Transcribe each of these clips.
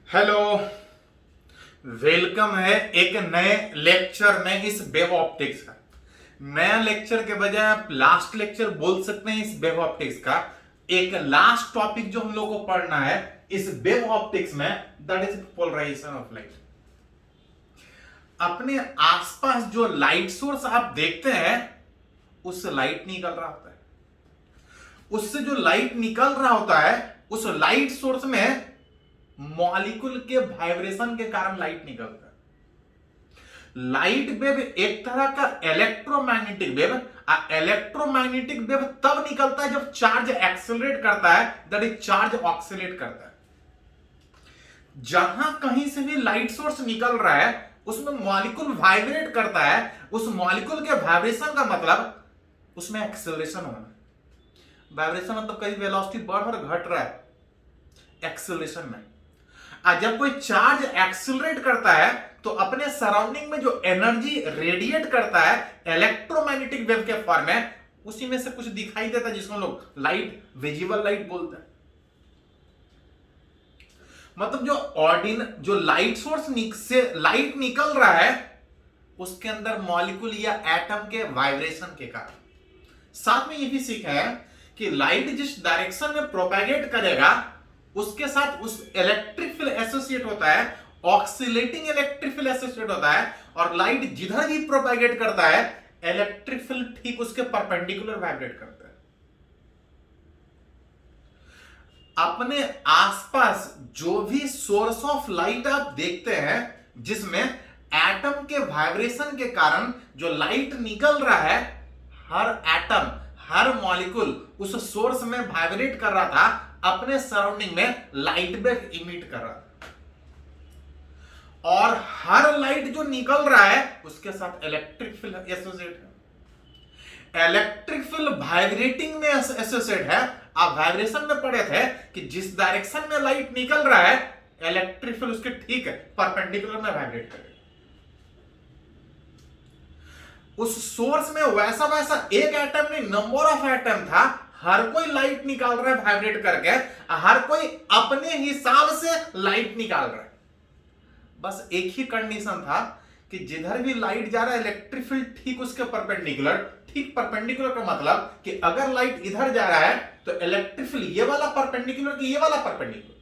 Hello, welcome है एक नए लेक्चर में इस वेव ऑप्टिक्स का। नया लेक्चर के बजाय आप लास्ट लेक्चर बोल सकते हैं इस वेव ऑप्टिक्स का। एक लास्ट टॉपिक जो हम लोग को पढ़ना है इस वेव ऑप्टिक्स में, that is polarisation of light. अपने आसपास जो लाइट सोर्स आप देखते हैं उससे लाइट निकल रहा होता है, उससे जो लाइट निकल रहा होता है उस लाइट सोर्स में मॉलिक्यूल के वाइब्रेशन के कारण लाइट निकलता है। लाइट वेव एक तरह का इलेक्ट्रोमैग्नेटिक वेव। इलेक्ट्रोमैग्नेटिक वेव तब निकलता है जब चार्ज एक्सेलरेट करता है, दैट इज चार्ज ऑक्सीलेट करता है। जहां कहीं से भी लाइट सोर्स निकल रहा है उसमें मॉलिक्यूल वाइब्रेट करता है। उस मॉलिक्यूल के वाइब्रेशन का मतलब उसमें एक्सेलरेशन होना। वाइब्रेशन मतलब कहीं वेलोसिटी बढ़ और घट रहा है, एक्सेलरेशन में। जब कोई चार्ज एक्सेलरेट करता है तो अपने सराउंडिंग में जो एनर्जी रेडिएट करता है इलेक्ट्रोमैग्नेटिक वेव के फॉर्म में, उसी में से कुछ दिखाई देता है जिसको हम लोग लाइट, विजिबल लाइट बोलते हैं। मतलब जो लाइट सोर्स से लाइट निकल रहा है उसके अंदर मॉलिक्यूल या एटम के वाइब्रेशन के कारण। साथ में यह भी सीखा है कि लाइट जिस डायरेक्शन में प्रोपेगेट करेगा उसके साथ उस इलेक्ट्रिक फील्ड एसोसिएट होता है, ऑक्सीलेटिंग इलेक्ट्रिक फील्ड एसोसिएट होता है। और लाइट जिधर भी प्रोपेगेट करता है इलेक्ट्रिक फील्ड ठीक उसके परपेंडिकुलर वाइब्रेट करता है। अपने आसपास जो भी सोर्स ऑफ लाइट आप देखते हैं जिसमें एटम के वाइब्रेशन के कारण जो लाइट निकल रहा है, हर एटम, हर मॉलिक्यूल उस सोर्स में वाइब्रेट कर रहा था, अपने सराउंडिंग में लाइट वेव इमिट कर रहा था। और हर लाइट जो निकल रहा है उसके साथ इलेक्ट्रिक फील्ड एसोसिएट है। इलेक्ट्रिक फील्ड वाइब्रेटिंग में एसोसिएट है। आप वाइब्रेशन में पढ़े थे कि जिस डायरेक्शन में लाइट निकल रहा है इलेक्ट्रिक फील्ड उसके ठीक है परपेंडिकुलर में वाइब्रेट करेगा। उस सोर्स में वैसा वैसा एक एटम नहीं, नंबर ऑफ एटम था। हर कोई लाइट निकाल रहा है वाइब्रेट करके, हर कोई अपने हिसाब से लाइट निकाल रहा है। बस एक ही कंडीशन था कि जिधर भी लाइट जा रहा है इलेक्ट्रिक फील्ड ठीक उसके परपेंडिकुलर। ठीक परपेंडिकुलर का मतलब कि अगर लाइट इधर जा रहा है तो इलेक्ट्रिक फील्ड ये वाला परपेंडिकुलर कि ये वाला परपेंडिकुलर।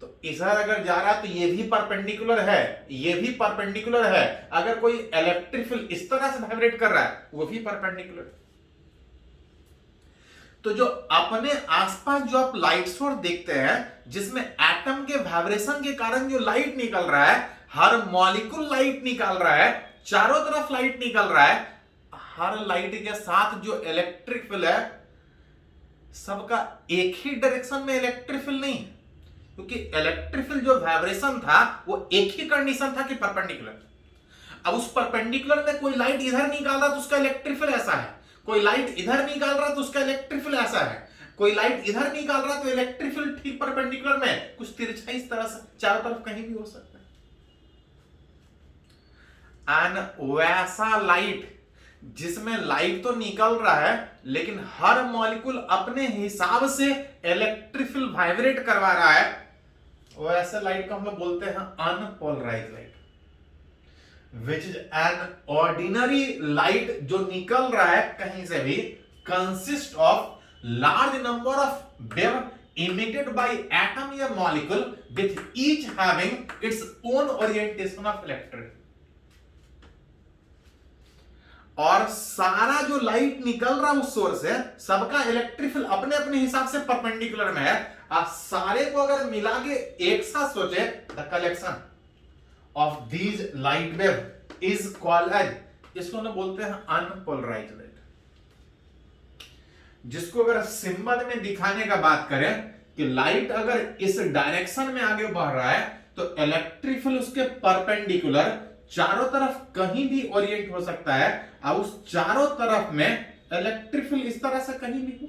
तो इधर अगर जा रहा है तो ये भी परपेंडिकुलर है, ये भी परपेंडिकुलर है। अगर कोई इलेक्ट्रिक फील्ड इस तरह से वाइब्रेट कर रहा है वो भी परपेंडिकुलर। तो जो अपने आसपास जो आप लाइट सोर्स देखते हैं जिसमें एटम के वाइब्रेशन के कारण जो लाइट निकल रहा है, हर मॉलिक्यूल लाइट निकाल रहा है, चारों तरफ लाइट निकल रहा है। हर लाइट के साथ जो इलेक्ट्रिक फील्ड है सबका एक ही डायरेक्शन में इलेक्ट्रिक फील्ड नहीं, क्योंकि इलेक्ट्रिक फील्ड जो वाइब्रेशन था वो एक ही कंडीशन था कि परपेंडिकुलर। अब उस परपेंडिकुलर में कोई लाइट इधर निकाल रहा तो उसका इलेक्ट्रिक फील्ड ऐसा है, कोई लाइट इधर निकाल रहा तो उसका इलेक्ट्रिक फील्ड ऐसा है, कोई लाइट इधर निकाल रहा तो इलेक्ट्रिक फील्ड ठीक परपेंडिकुलर में कुछ तिरछा इस तरह से चारों तरफ कहीं भी हो सकता है। एंड वैसा लाइट जिसमें लाइट तो निकल रहा है लेकिन हर मॉलिक्यूल अपने हिसाब से इलेक्ट्रिक फील्ड वाइब्रेट करवा रहा है, वैसे लाइट को हम लोग बोलते हैं unpolarised light, which is an ordinary light जो निकल रहा है कहीं से भी, consist of large number of wave emitted by atom या molecule with each having its own orientation of electron। और सारा जो लाइट निकल रहा उस सोर्स से सबका इलेक्ट्रिक फील्ड अपने अपने हिसाब से परपेंडिकुलर में है। आप सारे को अगर मिला के एक साथ सोचे, the collection of these light wave is called as, इसको हम बोलते हैं अनपोलराइज्ड लाइट। जिसको अगर सिंबल में दिखाने का बात करें कि लाइट अगर इस डायरेक्शन में आगे बढ़ रहा है तो इलेक्ट्रिक फील्ड उसके परपेंडिकुलर चारों तरफ कहीं भी ओरिएंट हो सकता है, और उस चारों तरफ में इलेक्ट्रिक फील्ड इस तरह से कहीं भी हो।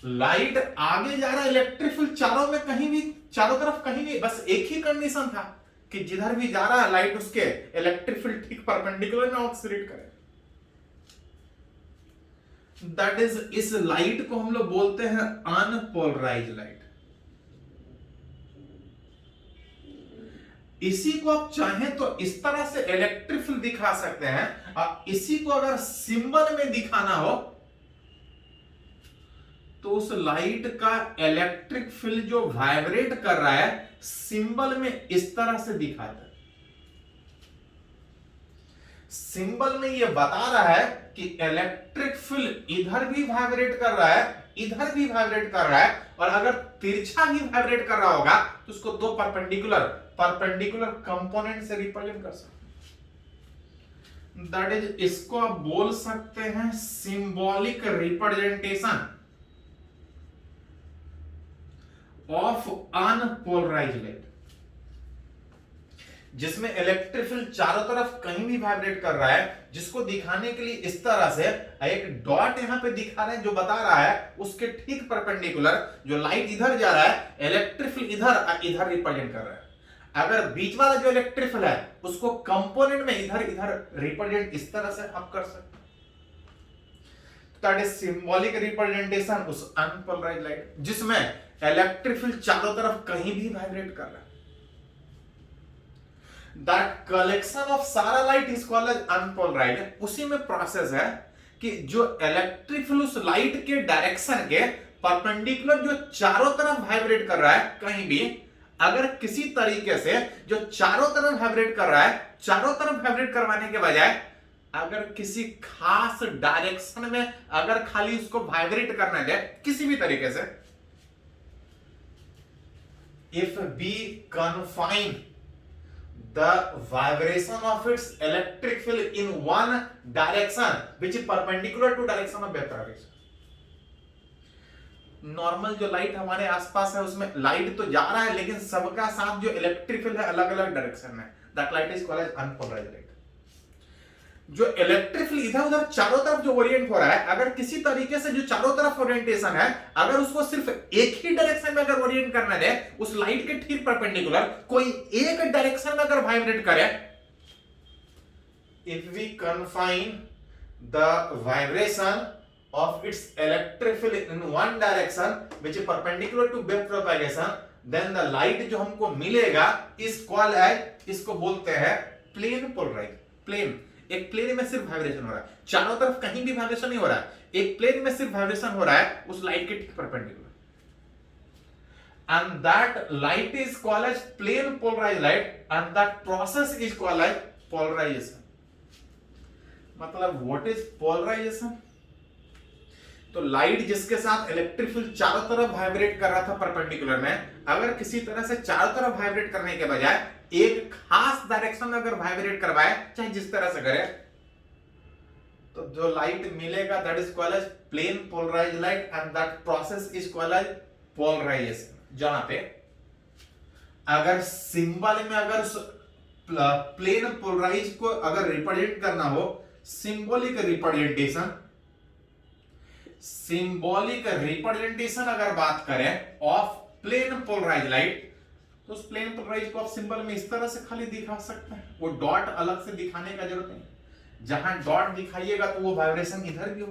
लाइट आगे जा रहा है, इलेक्ट्रिक फील्ड चारों में कहीं भी, चारों तरफ कहीं भी, बस एक ही कंडीशन था कि जिधर भी जा रहा है लाइट उसके इलेक्ट्रिक फील्ड ठीक परपेंडिकुलर में ऑक्सीलेट करे। दैट इज, इस लाइट को हम लोग बोलते हैं अनपोलराइज लाइट। इसी को आप चाहें तो इस तरह से इलेक्ट्रिक फील्ड दिखा सकते हैं, और इसी को अगर सिंबल में दिखाना हो तो उस लाइट का इलेक्ट्रिक फील्ड जो वाइब्रेट कर रहा है सिंबल में इस तरह से दिखाता है। सिंबल में ये बता रहा है कि इलेक्ट्रिक फील्ड इधर भी वाइब्रेट कर रहा है, इधर भी वाइब्रेट कर रहा है, और अगर तिरछा ही वाइब्रेट कर रहा होगा तो उसको दो परपेंडिकुलर कंपोनेंट से रिप्रेजेंट कर सकते हैं। दैट इज, इसको आप बोल सकते हैं symbolic representation of unpolarised light, जिसमें इलेक्ट्रिक फील्ड चारों तरफ कहीं भी वाइब्रेट कर रहा है, जिसको दिखाने के लिए इस तरह से एक डॉट यहां पे दिखा रहे हैं जो बता रहा है उसके ठीक परपेंडिकुलर जो लाइट इधर जा रहा है, इलेक्ट्रिक फील्ड इधर रिप्रेजेंट कर रहा है। अगर बीच वाला जो इलेक्ट्रिक फील्ड है उसको कंपोनेंट में इधर रिप्रेजेंट इस तरह से आप कर सकते हैं। दैट इज सिंबॉलिक रिप्रेजेंटेशन उस अनपोलराइज्ड लाइट जिसमें इलेक्ट्रिक फील्ड चारों तरफ कहीं भी वाइब्रेट कर रहा है। दैट कलेक्शन ऑफ सारा light is called as unpolarised. उसी में प्रोसेस है कि जो इलेक्ट्रिक फील्ड उस लाइट के डायरेक्शन के परपेंडिकुलर जो चारों तरफ वाइब्रेट कर रहा है कहीं भी, अगर किसी तरीके से जो चारों तरफ वाइब्रेट कर रहा है, चारों तरफ वाइब्रेट करवाने के बजाय अगर किसी खास डायरेक्शन में अगर खाली उसको वाइब्रेट करना है किसी भी तरीके से, if we confine the vibration of its electric field in one direction which is perpendicular to direction of vector direction, normal जो लाइट हमारे आसपास है उसमें लाइट तो जा रहा है लेकिन सबका साथ जो इलेक्ट्रिक फील्ड है अलग अलग डायरेक्शन में, that light is called as unpolarised light. जो इलेक्ट्रिक फील्ड इधर उधर चारों तरफ जो ओरिएंट हो रहा है, अगर किसी तरीके से जो चारों तरफ ओरिएंटेशन है अगर उसको सिर्फ एक ही डायरेक्शन में अगर ओरिएंट करना है उस लाइट के ठीक परपेंडिकुलर कोई एक डायरेक्शन में अगर वाइब्रेट करे, if we confine the vibration of its electric field in one direction which is perpendicular to wave propagation, then the light जो हमको मिलेगा is called as, इसको बोलते हैं प्लेन पोलराइज। प्लेन, एक प्लेन में सिर्फ वाइब्रेशन हो रहा है, चारों तरफ कहीं भी वाइब्रेशन नहीं हो रहा है, एक प्लेन में सिर्फ वाइब्रेशन हो रहा है उस लाइट के ठीक perpendicular, and that light is called as plane polarized light and that process is called as polarization। मतलब what is polarization? तो लाइट जिसके साथ इलेक्ट्रिक फील्ड चारों तरफ वाइब्रेट कर रहा था परपेंडिकुलर में, अगर किसी तरह से चारों तरफ वाइब्रेट करने के बजाय एक खास डायरेक्शन में अगर वाइब्रेट करवाए, चाहे जिस तरह से करे, तो जो लाइट मिलेगा that is called as plane polarised light and that process is called as polarisation. जहां पे अगर सिंबल में अगर प्लेन पोलराइज को अगर रिप्रेजेंट करना हो, सिंबॉलिक रिप्रेजेंटेशन अगर बात करें ऑफ प्लेन पोलराइज लाइट, तो उस प्लेन पोलराइज को आप सिंबल में इस तरह से खाली दिखा सकते हैं, वो डॉट अलग से दिखाने का जरूरत नहीं। जहां डॉट दिखाइएगा तो वो वाइब्रेशन इधर भी हो,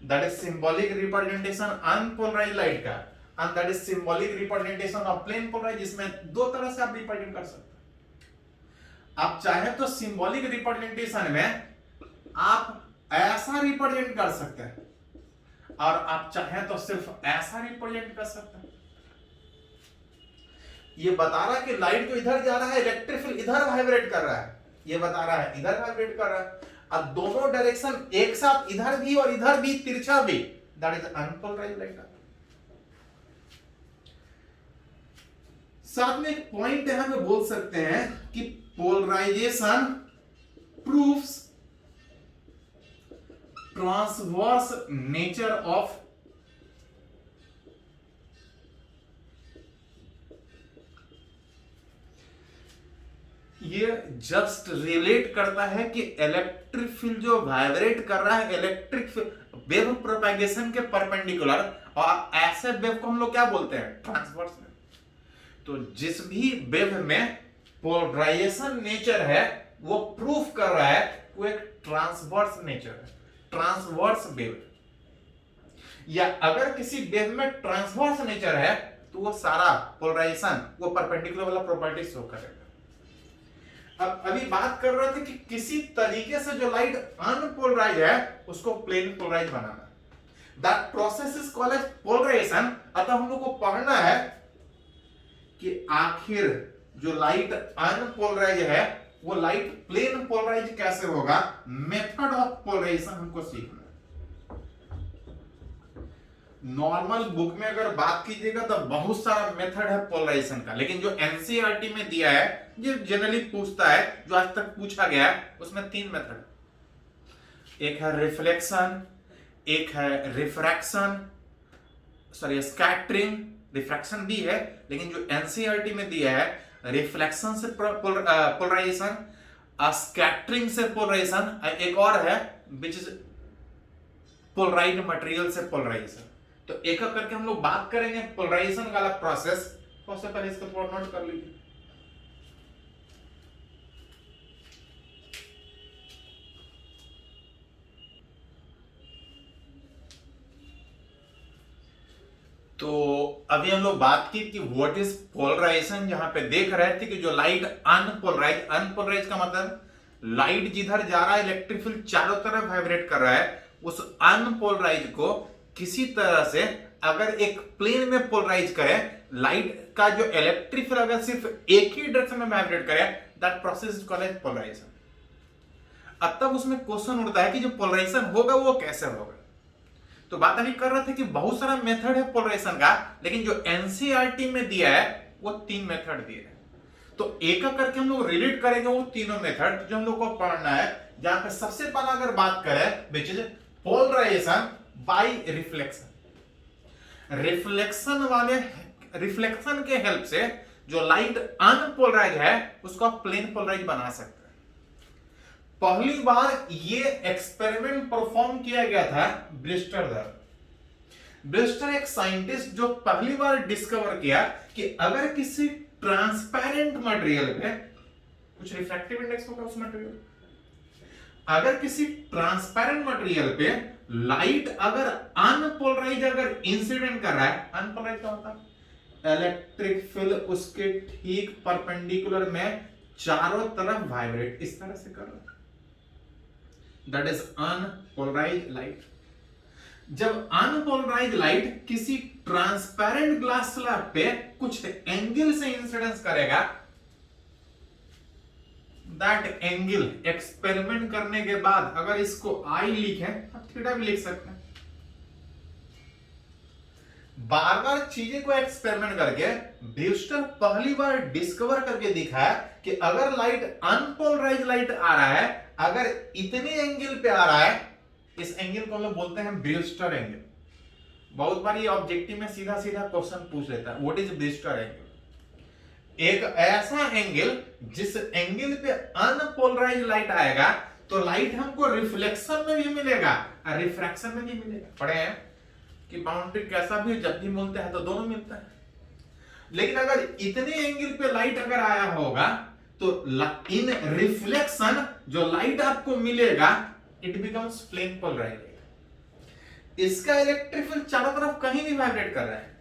that is symbolic representation unpolarised light का, and that is symbolic representation of plane polarise, जिसमें दो तरह से आप रिप्रेजेंट कर सकते हैं। आप चाहे तो सिंबॉलिक रिप्रेजेंटेशन में आप ऐसा रिप्रेजेंट कर सकते हैं और आप चाहें तो सिर्फ ऐसा रिप्रेजेंट कर सकते हैं। ये बता रहा है कि लाइट जो इधर जा रहा है इलेक्ट्रिक फील्ड इधर वाइब्रेट कर रहा है, ये बता रहा है इधर वाइब्रेट कर रहा है, अब दोनों डायरेक्शन एक साथ इधर भी और इधर भी तिरछा भी, दैट इज अनपोलराइज्ड लाइट। साथ में एक पॉइंट यहां पे बोल सकते हैं कि polarisation proves transverse nature of ये जस्ट रिलेट करता है कि इलेक्ट्रिक फील्ड जो वाइब्रेट कर रहा है इलेक्ट्रिक वेव प्रोपैगेशन के परपेंडिकुलर, और ऐसे वेव को हम लोग क्या बोलते हैं, ट्रांसवर्स वेव। तो जिस भी वेव में पोलराइजेशन नेचर है वो प्रूफ कर रहा है वो एक ट्रांसवर्स नेचर है। ट्रांसवर्स वेव, या अगर किसी वेव में ट्रांसवर्स नेचर है तो वो सारा पोलराइजेशन वो परपेंडिकुलर वाला प्रॉपर्टी शो करेगा। अब अभी बात कर रहे थे कि किसी तरीके से जो लाइट अनपोलराइज है उसको प्लेन पोलराइज बनाना, that process is called as polarisation. अतः हम लोग को पढ़ना है कि आखिर जो लाइट अनपोलराइज है वो लाइट प्लेन पोलराइज कैसे होगा, मेथड ऑफ पोलराइजेशन हमको सीखना है। नॉर्मल बुक में अगर बात कीजिएगा तो बहुत सारा मेथड है पोलराइजेशन का, लेकिन जो एनसीईआरटी में दिया है, जो जनरली पूछता है, जो आज तक पूछा गया है, उसमें 3 मेथड, एक है रिफ्लेक्शन, एक है रिफ्रैक्शन, सॉरी स्कैटरिंग, रिफ्रैक्शन भी है, लेकिन जो एनसीईआरटी में दिया है रिफ्लेक्शन से पोलराइजेशन, स्कैटरिंग से पोलराइजेशन, एक और है विच इज पोलराइज्ड मटेरियल से पोलराइजेशन। तो एक एक करके हम लोग बात करेंगे पोलराइजेशन वाला प्रोसेस। सबसे पहले इसको थोड़ा नोट कर लीजिए। तो अभी हम लोग बात की कि व्हाट इज पोलराइजेशन, जहां पे देख रहे थे कि जो लाइट अनपोलराइज का मतलब लाइट जिधर जा रहा है इलेक्ट्रिक फील्ड चारों तरफ वाइब्रेट कर रहा है, उस अनपोलराइज को किसी तरह से अगर एक प्लेन में पोलराइज करें, लाइट का जो इलेक्ट्रिक फील्ड अगर सिर्फ एक ही डायरेक्शन में वाइब्रेट करे, that process is called as polarisation. अब तब उसमें क्वेश्चन उठता है कि जो पोलराइजेशन होगा वो कैसे होगा। तो बात अभी कर रहे थे कि बहुत सारा मेथड है पोलराइजेशन का, लेकिन जो एनसीईआरटी में दिया है वो 3 मेथड दिए हैं। तो एक एक करके हम लोग रिलेट करेंगे वो तीनों मेथड जो हम लोग को पढ़ना है। जहां पे सबसे पहला अगर बात करें which is polarization by reflection, reflection के हेल्प से जो लाइट अनपोलराइज है उसको आप प्लेन पोलराइज बना सकते हैं। पहली बार ये एक्सपेरिमेंट परफॉर्म किया गया था ब्रिस्टर द्वारा। ब्रिस्टर एक साइंटिस्ट जो पहली बार डिस्कवर किया कि अगर किसी ट्रांसपेरेंट मटेरियल पे कुछ रिफ्रैक्टिव इंडेक्स होगा उस मटेरियल, अगर किसी ट्रांसपेरेंट मटेरियल पे लाइट अगर अनपोलराइज अगर इंसिडेंट कर रहा है, अनपोलराइज का मतलब इलेक्ट्रिक फील्ड उसके ठीक परपेंडिकुलर में चारों तरफ वाइब्रेट इस तरह से कर रहा है, दैट इज अनपोलराइज लाइट। जब अनपोलराइज लाइट किसी ट्रांसपेरेंट ग्लास स्लैब पे कुछ एंगल से इंसिडेंस करेगा, दैट एंगल एक्सपेरिमेंट करने के बाद अगर इसको आई लिखें, आप थीटा भी लिख सकते हैं। बार बार चीजें को एक्सपेरिमेंट करके ब्रिस्टर पहली बार डिस्कवर करके दिखाया कि अगर लाइट अनपोलराइज लाइट आ रहा है, अगर इतने एंगल पे आ रहा है, इस एंगल को हम लोग बोलते हैं ब्रिस्टर एंगल। बहुत बार ये ऑब्जेक्टिव में सीधा सीधा क्वेश्चन पूछ लेता है, व्हाट इज ब्रिस्टर एंगल? एक ऐसा एंगल जिस एंगल पे अनपोलराइज लाइट आएगा तो लाइट हमको रिफ्लेक्शन में भी मिलेगा और रिफ्रैक्शन में भी मिलेगा। पढ़े हैं कि बाउंड्री कैसा भी जब भी मिलता है तो दोनों मिलता है, लेकिन अगर इतने एंगल पे लाइट अगर आया होगा तो इन रिफ्लेक्शन जो लाइट आपको मिलेगा इट बिकम्स प्लेन पोलराइज। इसका इलेक्ट्रिक फील्ड चारों तरफ कहीं भी वाइब्रेट कर रहा है,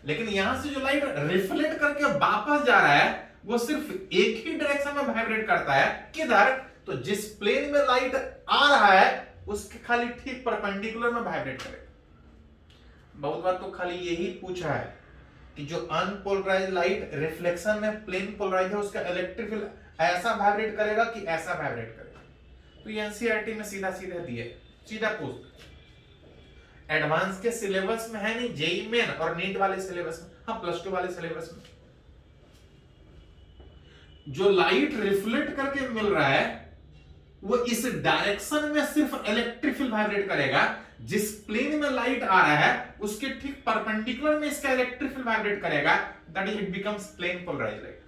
लेकिन यहां से जो लाइट रिफ्लेक्ट करके वापस जा रहा है वो सिर्फ एक ही डायरेक्शन में वाइब्रेट करता है। किधर? तो जिस प्लेन में लाइट आ रहा है उसके खाली ठीक परपेंडिकुलर में वाइब्रेट करेगा। बहुत बार तो खाली यही पूछा है कि जो अनपोलराइज लाइट रिफ्लेक्शन में प्लेन पोलराइज है उसका इलेक्ट्रिक फील्ड ऐसा वाइब्रेट करेगा कि ऐसा वाइब्रेट करेगा। तो ये एनसीईआरटी में सीधा सीधा दिए, सीधा पूछ। एडवांस के सिलेबस में है नहीं, जेईई मेन और नीट वाले सिलेबस में, हाँ +2 वाले सिलेबस में जो लाइट रिफ्लेक्ट करके मिल रहा है वो इस डायरेक्शन में सिर्फ इलेक्ट्रिक फील्ड वाइब्रेट करेगा। जिस प्लेन में लाइट आ रहा है उसके ठीक परपेंडिकुलर में इसका इलेक्ट्रिक फील्ड वाइब्रेट करेगा, that is it becomes plane polarised light.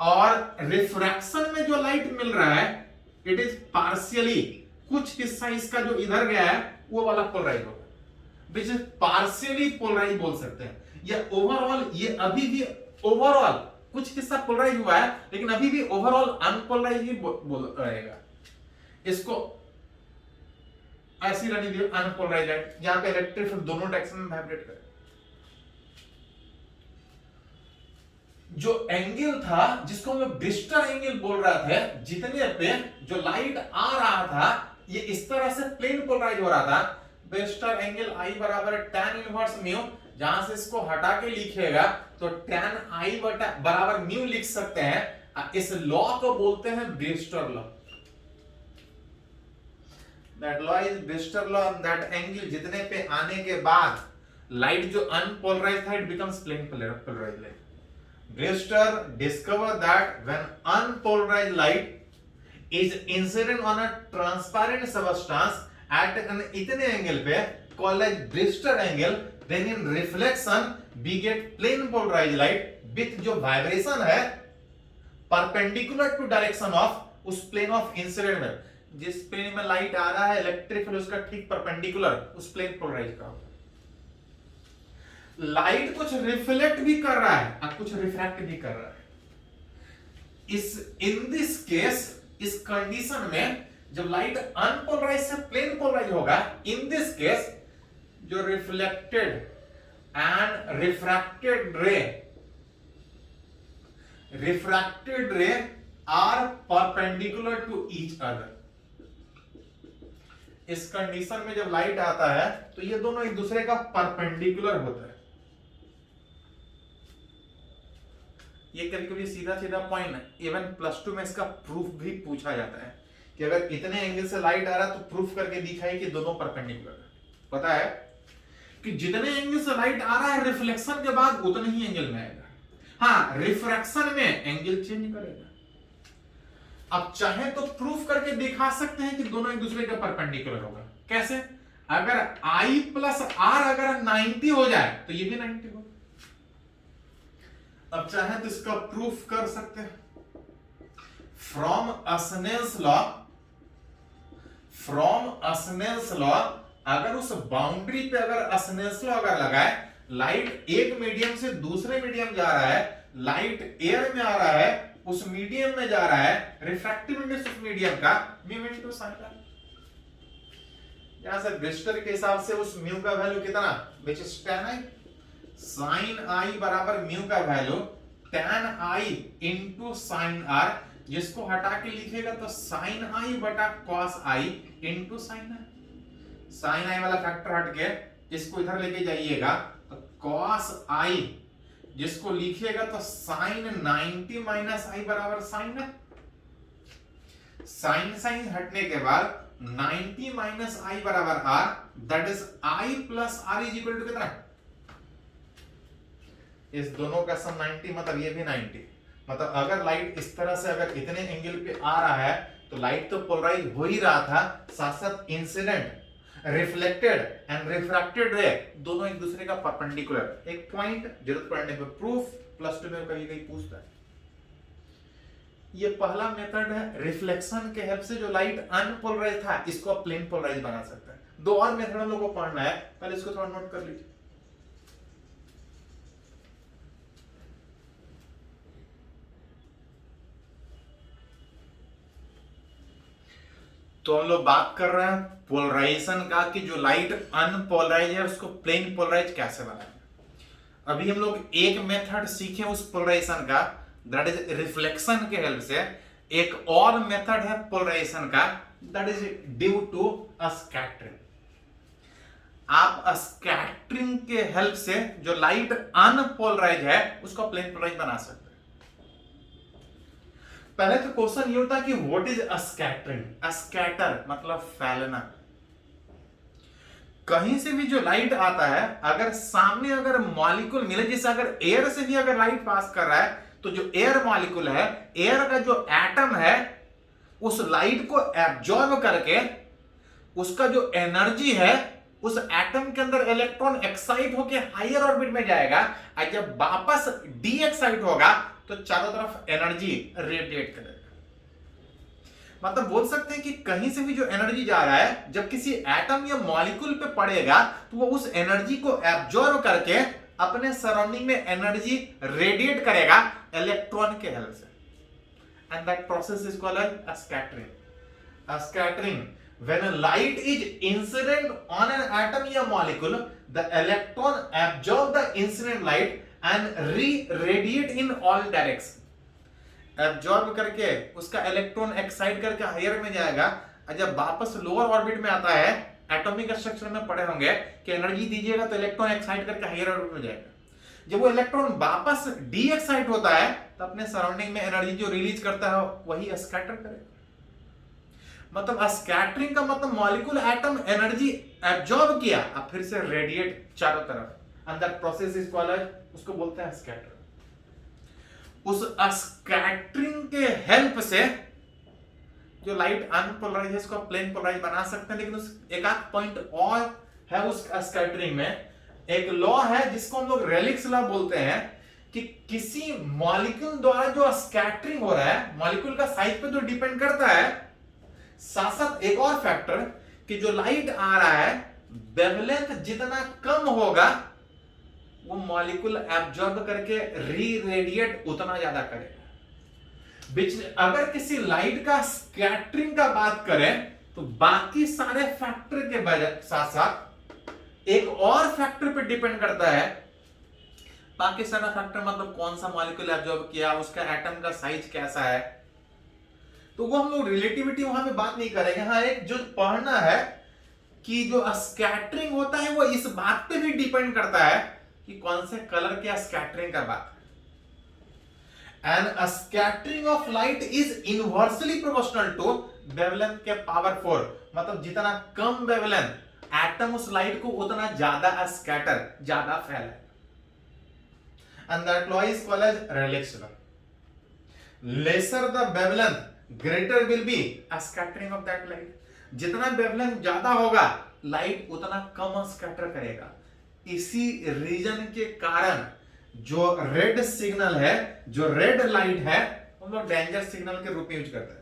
और रिफ्रैक्शन में जो लाइट मिल रहा है इट इज पार्शियली, कुछ हिस्सा इसका जो इधर गया है वो वाला पोलराइज होगा, विच इज पार्शियली पोलराइज बोल सकते हैं। या ओवरऑल, ये अभी भी ओवरऑल कुछ हिस्सा पोलराइज हुआ है लेकिन अभी भी ओवरऑल अनपोलराइज ही बोल रहेगा। इसको ऐसी रहने दी अनपोलराइज्ड लाइट, जहां पे इलेक्ट्रिक फील्ड दोनों डायरेक्शन में वाइब्रेट करे। जो एंगल था जिसको हम लोग ब्रिस्टर एंगल बोल रहा था, जितने पे जो लाइट आ रहा था ये इस तरह से प्लेन पोलराइज हो रहा था, ब्रिस्टर एंगल आई बराबर tan इनवर्स म्यू, जहां से इसको हटा के लिखेगा तो tan आई बराबर म्यू लिख सकते हैं। इस लॉ को बोलते हैं Brewster law. That law is Brewster law. That angle जितने पे आने के बाद लाइट जो अनपोलराइज था it becomes plane polarise light. Brewster discovered that when unpolarized light is incident on a transparent substance at an इतने एंगल पे called as Brewster angle, then in reflection we get plane polarized light with जो vibration है perpendicular to direction of उस plane of incident में, जिस plane में light आ रहा है इलेक्ट्रिक फील्ड उसका ठीक परपेंडिकुलर उस प्लेन पोलराइज का। लाइट कुछ रिफ्लेक्ट भी कर रहा है और कुछ रिफ्रैक्ट भी कर रहा है। इन दिस केस, इस कंडीशन में जब लाइट अनपोलराइज से प्लेन पोलराइज होगा, इन दिस केस जो reflected and refracted ray are perpendicular to each other. इस कंडीशन में जब लाइट आता है तो ये दोनों एक दूसरे का परपेंडिकुलर होता है। ये कभी कभी सीधा सीधा पॉइंट है, इवन +2 में इसका प्रूफ भी पूछा जाता है कि अगर इतने एंगल से लाइट आ रहा है तो प्रूफ करके दिखाई कि दोनों परपेंडिकुलर है। पता है कि जितने एंगल से लाइट आ रहा है रिफ्लेक्शन के बाद उतने ही एंगल में आएगा। हाँ, रिफ्रैक्शन में एंगल चेंज करेगा। अब चाहे तो प्रूफ करके दिखा सकते हैं कि दोनों एक दूसरे के परपेंडिकुलर होगा। कैसे? अगर I प्लस R अगर 90 हो जाए तो ये भी 90 होगा। अब चाहे तो इसका प्रूफ कर सकते हैं फ्रॉम स्नेल्स लॉ। अगर उस बाउंड्री पे अगर स्नेल्स लॉ अगर लगाए, लाइट एक मीडियम से दूसरे मीडियम जा रहा है, लाइट एयर में आ रहा है, उस मीडियम में जा रहा है, रिफ्रैक्टिव इंडेक्स उस मीडियम का म्यू इनटू साइन आर। यहां से ब्रिस्टर के हिसाब से उस म्यू का वैल्यू कितना, which is tan i। Sine I बराबर म्यू का value tan i into sine R, जिसको हटा के लिखेगा तो साइन आई बटा cos i into sine R. Sine I वाला फैक्टर हट के इसको इधर लेके जाइएगा तो cos i, जिसको लिखिएगा तो साइन 90 माइनस आई बराबर साइन है। साइन साइन हटने के बाद 90 माइनस आई बराबर R, that is I plus R is equal to कितना, इस दोनों का सम 90, मतलब ये भी 90। मतलब अगर लाइट इस तरह से अगर इतने एंगल पे आ रहा है तो लाइट तो पोलराइज हो ही रहा था, साथ साथ इंसिडेंट, रिफ्लेक्टेड एंड रिफ्रैक्टेड रे दोनों एक दूसरे का परपेंडिकुलर। एक पॉइंट जरूरत पड़ने पे प्रूफ +2 में कहीं कहीं पूछता है। ये पहला मेथड है रिफ्लेक्शन के हेल्प से जो लाइट अनपोलराइज था इसको आप प्लेन पोलराइज बना सकते हैं। दो और मेथड हम लोग को पढ़ना है, पहले इसको थोड़ा नोट कर लीजिए। तो हम लोग बात कर रहे हैं पोलराइजेशन का कि जो लाइट अनपोलराइज है उसको प्लेन पोलराइज कैसे बनाएं। अभी हम लोग एक मेथड सीखे उस पोलराइजेशन का, दैट इज रिफ्लेक्शन के हेल्प से। एक और मेथड है पोलराइजेशन का, that is due to scattering. आप स्कैटरिंग के हेल्प से जो लाइट अनपोलराइज है उसको प्लेन पोलराइज बना सकते हैं। पहले तो क्वेश्चन ये होता है कि व्हाट इज स्कैटरिंग। स्कैटर मतलब फैलना। कहीं से भी जो लाइट आता है, अगर सामने अगर मॉलिक्यूल मिले, जैसे अगर एयर से भी अगर लाइट पास कर रहा है तो जो एयर मॉलिक्यूल है, एयर का जो एटम है, उस लाइट को एब्जॉर्ब करके उसका जो एनर्जी है उस एटम के अंदर इलेक्ट्रॉन एक्साइट होकर हायर ऑर्बिट में जाएगा, और जब वापस डी एक्साइट होगा तो चारों तरफ एनर्जी रेडिएट करेगा। मतलब बोल सकते हैं कि कहीं से भी जो एनर्जी जा रहा है, जब किसी एटम या मॉलिक्यूल पे पड़ेगा तो वो उस एनर्जी को एब्जॉर्ब करके अपने सराउंडिंग में एनर्जी रेडिएट करेगा इलेक्ट्रॉन के हेल्प से, and that process is called as scattering. Scattering When a light is incident on an atom या molecule, the electron absorb the incident light and re-radiate in all directions. Absorb करके उसका electron excite करके higher में जाएगा, और जब वापस lower orbit में आता है, एटॉमिक स्ट्रक्चर में पढ़े होंगे कि एनर्जी दीजिएगा तो इलेक्ट्रॉन एक्साइट करके हायर ऑर्बिट में जाएगा। जब वो इलेक्ट्रॉन वापस डी एक्साइट होता है तो अपने सराउंडिंग में एनर्जी जो रिलीज करता है वही स्कैटर करेगा। मतलब स्कैटरिंग का मतलब मॉलिक्यूल एटम एनर्जी एब्जॉर्ब किया और फिर से रेडिएट चारों तरफ, अंदर प्रोसेस इज कॉल्ड, उसको बोलते हैं स्कैटर। उस स्कैटरिंग के हेल्प से जो लाइट अनपोलराइज है इसको प्लेन पोलराइज बना सकते हैं, लेकिन उस एक आध पॉइंट और है उस स्कैटरिंग में। एक लॉ है जिसको हम लोग रेलिक्स लॉ बोलते हैं कि किसी मॉलिक्यूल द्वारा जो स्कैटरिंग हो रहा है, मॉलिक्यूल का साइज पे जो डिपेंड करता है, साथ साथ एक और फैक्टर कि जो लाइट आ रहा है वेवलेंथ जितना कम होगा वो मॉलिक्यूल एब्जॉर्ब करके री रेडिएट उतना ज्यादा करेगा। अगर किसी लाइट का स्कैटरिंग का बात करें तो बाकी सारे फैक्टर के साथ साथ एक और फैक्टर पे डिपेंड करता है। बाकी सारा फैक्टर मतलब कौन सा मॉलिक्यूल एब्जॉर्ब किया, उसका एटम का साइज कैसा है, तो वो हम लोग रिलेटिविटी वहां पे बात नहीं करेंगे। हाँ, एक जो पढ़ना है कि जो स्कैटरिंग होता है वो इस बात पे भी डिपेंड करता है कि कौन से कलर के स्कैटरिंग का बात है। And a scattering of light is inversely proportional to wavelength के पावर 4, मतलब जितना कम वेवलेंथ एटम उस लाइट को उतना ज्यादा स्कैटर, ज्यादा फैला। And that law is called as Rayleigh's law. Lesser the wavelength, greater will be a scattering of that light. जितना वेवलेंथ ज्यादा होगा लाइट उतना कम स्कैटर करेगा। इसी रीजन के कारण जो रेड सिग्नल है, जो रेड लाइट है, हम लोग डेंजर सिग्नल के रूप में यूज करते हैं।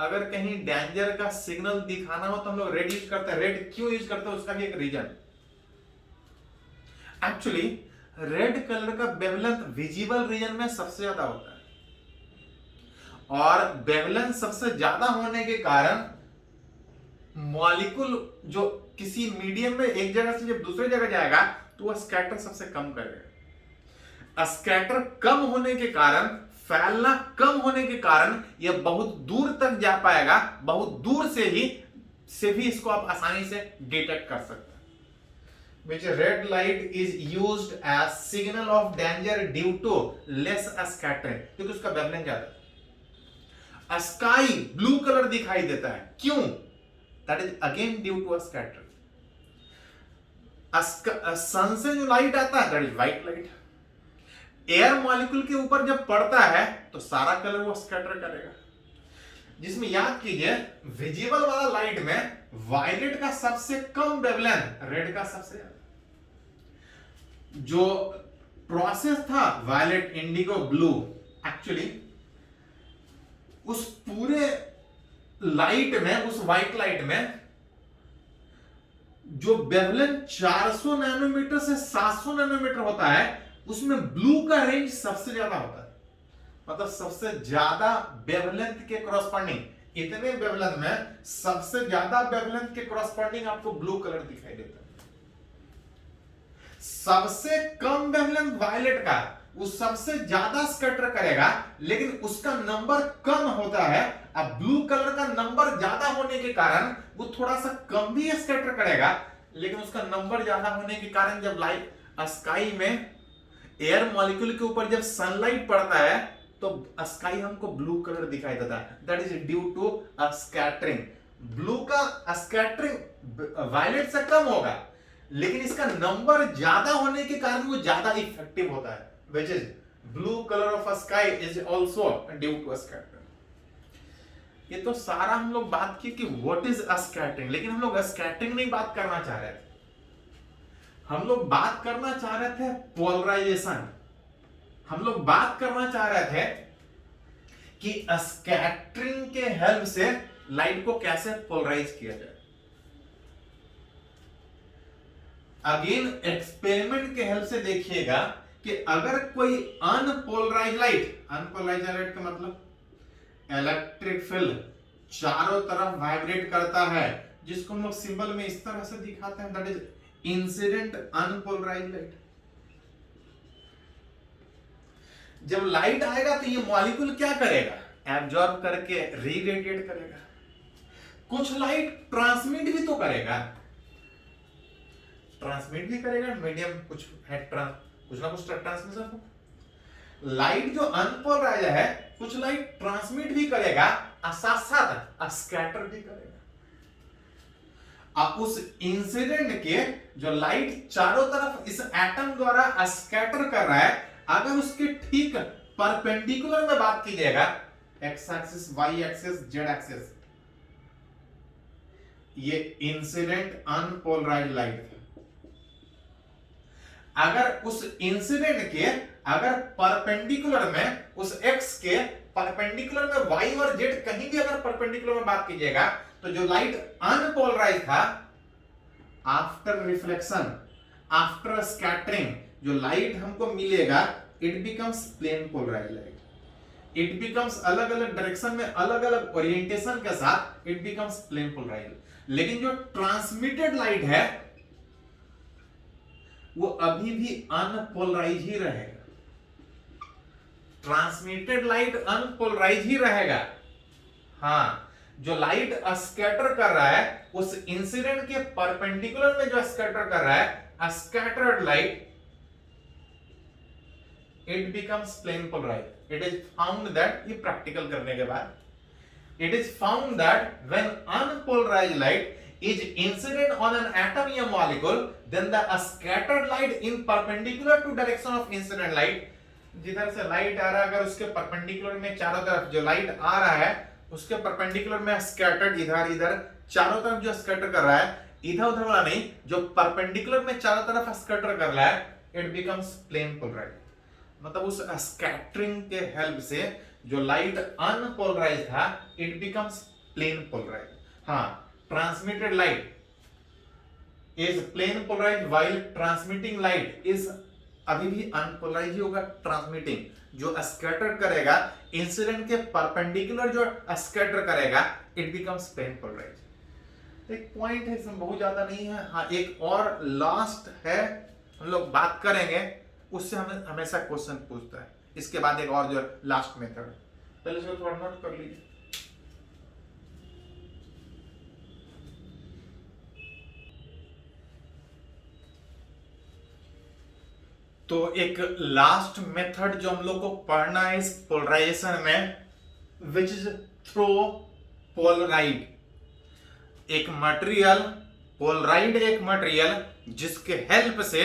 अगर कहीं डेंजर का सिग्नल दिखाना हो तो हम लोग रेड यूज करते हैं। रेड क्यों यूज करते हैं उसका भी एक रीजन। एक्चुअली रेड कलर का वेवलेंथ विजिबल रीजन में सबसे ज्यादा होता है, और वेवलेंथ सबसे ज्यादा होने के कारण मॉलिक्यूल जो किसी मीडियम में एक जगह से जब दूसरी जगह जाएगा तो वह स्कैटर सबसे कम करेगा। स्कैटर कम होने के कारण, फैलना कम होने के कारण यह बहुत दूर तक जा पाएगा। बहुत दूर से भी इसको आप आसानी से डिटेक्ट कर सकते हैं। Which red light is used as signal of danger due to less scattering, क्योंकि उसका वेवलेंथ ज्यादा। स्काई ब्लू कलर दिखाई देता है, क्यों? That is again due to a scattering. सन से जो लाइट आता है that is white light. Air molecule के ऊपर जब पड़ता है तो सारा कलर वो स्कैटर करेगा। जिसमें याद कीजिए विजिबल वाला लाइट में वायलेट का सबसे कम वेवलेंथ, रेड का सबसे ज्यादा। जो प्रोसेस था वायलेट, इंडिगो, ब्लू, एक्चुअली उस पूरे लाइट में, उस व्हाइट लाइट में जो वेवलेंथ 400 नैनोमीटर से 700 नैनोमीटर होता है उसमें ब्लू का रेंज सबसे ज्यादा होता है। मतलब सबसे ज्यादा वेवलेंथ के कॉरस्पॉन्डिंग, इतने वेवलेंथ में सबसे ज्यादा वेवलेंथ के कॉरस्पॉन्डिंग आपको ब्लू कलर दिखाई देता है। सबसे कम वेवलेंथ वायलेट का वो सबसे ज्यादा स्कैटर करेगा, लेकिन उसका नंबर कम होता है। अब ब्लू कलर का नंबर ज्यादा होने के कारण वो थोड़ा सा कम भी स्कैटर करेगा, लेकिन उसका नंबर ज्यादा होने के कारण जब लाइट स्काई में एयर मॉलिक्यूल के ऊपर जब सनलाइट पड़ता है तो स्काई हमको ब्लू कलर दिखाई देता है। That is due to scattering. Blue का स्कैटरिंग वायलेट से कम होगा, लेकिन इसका नंबर ज्यादा होने के कारण वो ज्यादा इफेक्टिव होता है। Which is blue color of a sky is also due to a scattering. ये तो सारा हम लोग बात की कि what is a scattering, लेकिन हम लोग स्कैटरिंग नहीं बात करना चाह रहे थे। हम लोग बात करना चाह रहे थे पोलराइजेशन। हम लोग बात करना चाह रहे थे कि स्कैटरिंग के हेल्प से लाइट को कैसे पोलराइज किया जाए। अगेन एक्सपेरिमेंट के हेल्प से देखिएगा कि अगर कोई अनपोलराइज लाइट का मतलब इलेक्ट्रिक फील्ड चारों तरफ वाइब्रेट करता है, जिसको हम लोग सिंबल में इस तरह से दिखाते हैं, that is incident unpolarised light. जब लाइट आएगा तो ये मॉलिक्यूल क्या करेगा, एब्जॉर्ब करके री रेडिएट करेगा। कुछ लाइट ट्रांसमिट भी तो करेगा, ट्रांसमिट भी करेगा, मीडियम कुछ है, कुछ ना कुछ ट्रांसमिशन हो। लाइट जो अनपोलराइज्ड है, कुछ लाइट ट्रांसमिट भी करेगा और साथ साथ स्कैटर भी करेगा। अब उस इंसिडेंट के जो लाइट चारों तरफ इस एटम द्वारा स्कैटर कर रहा है, अगर उसके ठीक परपेंडिकुलर में बात कीजिएगा, X axis, Y axis, Z axis, ये इंसिडेंट अनपोलराइज्ड लाइट है। अगर उस इंसिडेंट के अगर परपेंडिकुलर में, उस एक्स के परपेंडिकुलर में वाई और जेड कहीं भी अगर परपेंडिकुलर में बात कीजिएगा, तो जो लाइट अनपोलराइज था, आफ्टर रिफ्लेक्शन, आफ्टर स्कैटरिंग, जो लाइट हमको मिलेगा, it becomes plane polarise light. It becomes अलग अलग डायरेक्शन में, अलग अलग ओरिएंटेशन के साथ इट बिकम्स प्लेन पोलराइज। लेकिन जो ट्रांसमिटेड लाइट है वो अभी भी अनपोलराइज ही रहेगा। ट्रांसमिटेड लाइट अनपोलराइज ही रहेगा। हाँ, जो लाइट स्कैटर कर रहा है, उस इंसिडेंट के परपेंडिकुलर में जो स्कैटर कर रहा है, scattered light, it becomes plane polarise. It is found that, ये प्रैक्टिकल करने के बाद, it is found that when unpolarized light is incident on an atom or molecule, then the scattered light in perpendicular to direction of incident light, जिधर से light आ रहा है अगर उसके परपेंडिकुलर में चारों तरफ जो लाइट आ रहा है उसके परपेंडिकुलर में स्कैटर्ड, इधर इधर चारों तरफ जो स्कैटर कर रहा है, इधर उधर वाला नहीं, जो परपेंडिकुलर में चारों तरफ स्कैटर कर रहा है, इट बिकम्स प्लेन पोलराइज्ड। मतलब उस स्कैटरिंग के हेल्प से जो लाइट अनपोलराइज था, इट बिकम्स प्लेन पोलराइज। हाँ, transmitted light is plane polarise while transmitting light is अभी भी अनपोलराइज ही होगा। ट्रांसमिटिंग जो स्कैटर करेगा, इंसिडेंट के परपेंडिकुलर जो स्कैटर करेगा, इट बिकम्स प्लेन पोलराइज। एक पॉइंट है, इसमें बहुत ज्यादा नहीं है। हाँ, एक और लास्ट है, हम लोग बात करेंगे, उससे हमें हमेशा क्वेश्चन पूछता है। इसके बाद एक और जो लास्ट मेथड, पहले इसको थोड़ा नोट कर लीजिए। तो एक लास्ट मेथड जो हम लोग को पढ़ना है इस पोलराइजेशन में, विच इज थ्रो पोलराइड। एक मटेरियल, पोलराइड एक मटेरियल जिसके हेल्प से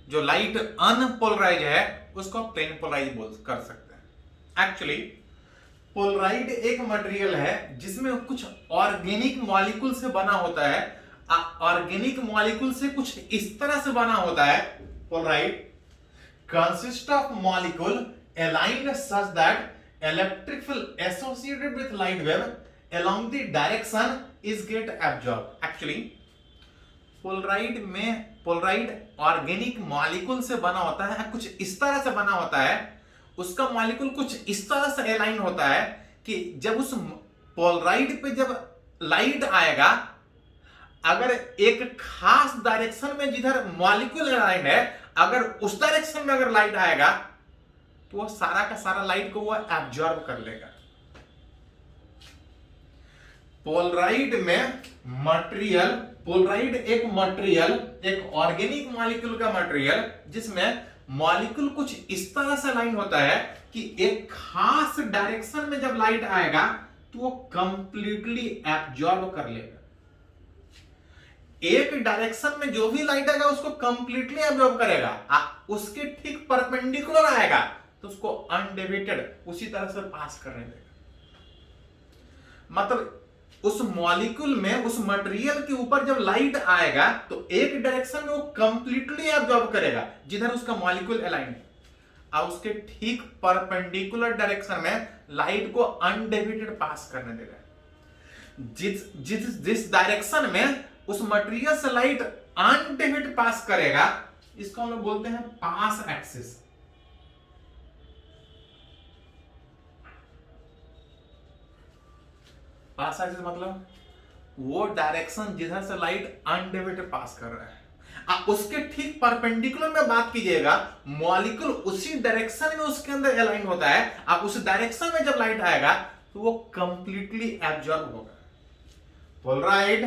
जो लाइट अनपोलराइज है उसको प्लेन पोलराइज कर सकते हैं। एक्चुअली पोलराइड एक मटेरियल है जिसमें कुछ ऑर्गेनिक मॉलिक्यूल से बना होता है। ऑर्गेनिक मॉलिक्यूल से कुछ इस तरह से बना होता है। Polaroid consist of molecule aligned such that electric field associated with light wave along the direction is get absorbed। Actually Polaroid में, पोलराइड ऑर्गेनिक मॉलिक्यूल से बना होता है, कुछ इस तरह से बना होता है। उसका मॉलिक्यूल कुछ इस तरह से अलाइन होता है कि जब उस पोलराइड पे जब लाइट आएगा, अगर एक खास डायरेक्शन में जिधर मॉलिक्यूल अलाइन है, अगर उस डायरेक्शन में अगर लाइट आएगा तो वो सारा का सारा लाइट को वो एब्जॉर्ब कर लेगा। पोलराइड में मटेरियल, पोलराइड एक मटेरियल, एक ऑर्गेनिक मॉलिक्यूल का मटेरियल जिसमें मॉलिक्यूल कुछ इस तरह से लाइन होता है कि एक खास डायरेक्शन में जब लाइट आएगा तो वो कंप्लीटली एब्जॉर्ब कर लेगा। एक डायरेक्शन में जो भी लाइट आएगा उसको कंप्लीटली एब्जॉर्ब करेगा, उसके ठीक परपेंडिकुलर आएगा तो उसको अनडेविएटेड उसी तरह से पास करने देगा। मतलब उस मॉलिक्यूल में, उस मटेरियल के ऊपर जब लाइट आएगा तो एक डायरेक्शन में वो कंप्लीटली एब्जॉर्ब करेगा जिधर उसका मॉलिक्यूल अलाइन है, और उसके ठीक परपेंडिकुलर डायरेक्शन में लाइट को अनडेविएटेड पास करने देगा। जिस डायरेक्शन में उस मटेरियल से लाइट अनडेविएटेड पास करेगा, इसको हम लोग बोलते हैं पास एक्सिस। पास एक्सिस मतलब वो डायरेक्शन जिधर से लाइट अनडिवाइडेड पास कर रहा है, आप उसके ठीक परपेंडिकुलर में बात कीजिएगा, मॉलिक्यूल उसी डायरेक्शन में उसके अंदर अलाइन होता है, आप उस डायरेक्शन में जब लाइट आएगा तो वो कंप्लीटली एब्जॉर्ब होगा। Polaroid